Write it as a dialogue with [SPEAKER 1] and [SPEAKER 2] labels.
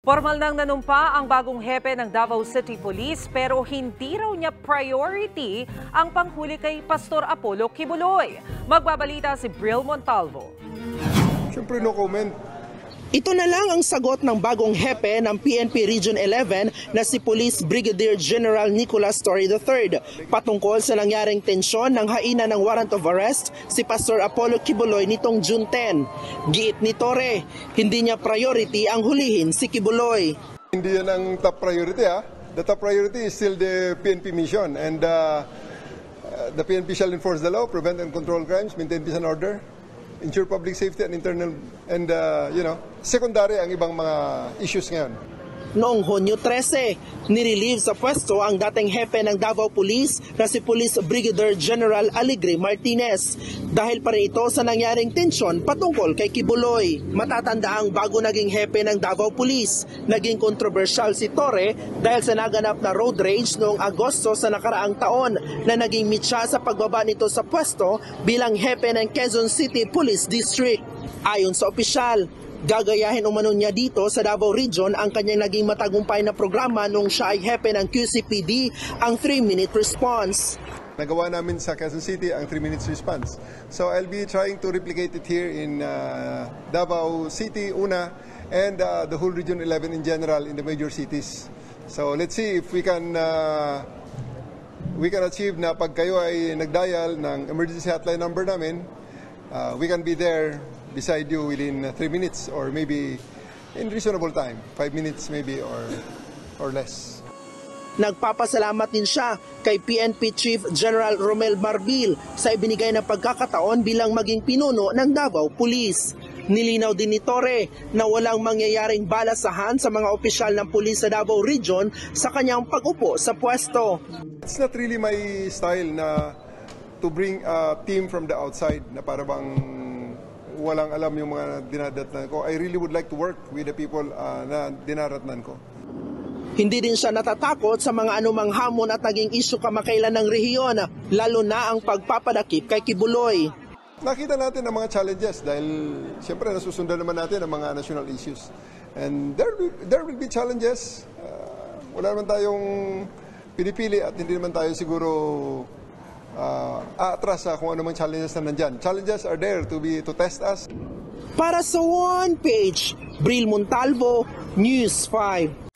[SPEAKER 1] Formal nang nanumpa ang bagong hepe ng Davao City Police pero hindi raw niya priority ang panghuli kay Pastor Apollo Kibuloy. Magbabalita si Bril Montalvo.
[SPEAKER 2] Siyempre no comment.
[SPEAKER 3] Ito na lang ang sagot ng bagong hepe ng PNP Region 11 na si Police Brigadier General Nicolas Torre III patungkol sa nangyaring tensyon ng haina ng warrant of arrest si Pastor Apollo Kibuloy nitong June 10. Giit ni Torre, hindi niya priority ang hulihin si Kibuloy.
[SPEAKER 2] Hindi yan ang top priority ha. The top priority is still the PNP mission and the PNP shall enforce the law, prevent and control crimes, maintain peace and order, ensure public safety and internal and secondary ang ibang mga issues ngayon.
[SPEAKER 3] Noong Hunyo 13, nirelieve sa pwesto ang dating hepe ng Davao Police na si Police Brigadier General Aligre Martinez dahil pa rin ito sa nangyaring tensyon patungkol kay Kibuloy. Matatanda ang bago naging hepe ng Davao Police. Naging kontrobersyal si Torre dahil sa naganap na road rage noong Agosto sa nakaraang taon na naging mitsa sa pagbaba nito sa pwesto bilang hepe ng Quezon City Police District. Ayon sa opisyal, gagayahin umano niya dito sa Davao Region ang kanyang naging matagumpay na programa nung siya ay hepe ng QCPD, ang 3-minute response.
[SPEAKER 2] Nagawa namin sa Quezon City ang 3 minutes response. So I'll be trying to replicate it here in Davao City, una, and the whole Region 11 in general in the major cities. So let's see if we can achieve na pag kayo ay nagdial ng emergency hotline number namin, we can be there beside you within 3 minutes or maybe in reasonable time, 5 minutes maybe or less.
[SPEAKER 3] Nagpapasalamat din siya kay PNP Chief General Romel Marbil sa ibinigay na pagkakataon bilang maging pinuno ng Davao Police. Nilinaw din ni Torre na walang mangyayaring balasahan sa mga opisyal ng pulis sa Davao Region sa kanyang pag-upo sa pwesto.
[SPEAKER 2] It's not really my style na to bring a team from the outside na para bang walang alam yung mga dinadatnan ko. I really would like to work with the people na dinaratnan ko.
[SPEAKER 3] Hindi din siya natatakot sa mga anumang hamon at naging isyu kamakailan ng rehiyon, lalo na ang pagpapadakip kay Kibuloy.
[SPEAKER 2] Nakita natin ang mga challenges dahil siyempre nasusundan naman natin ang mga national issues. And there will be challenges. Wala naman tayong pinipili at hindi naman tayo siguro aatras sa kung anumang challenges na nandyan. Challenges are there to test us.
[SPEAKER 3] Para sa One Page, Bril Montalvo, News 5.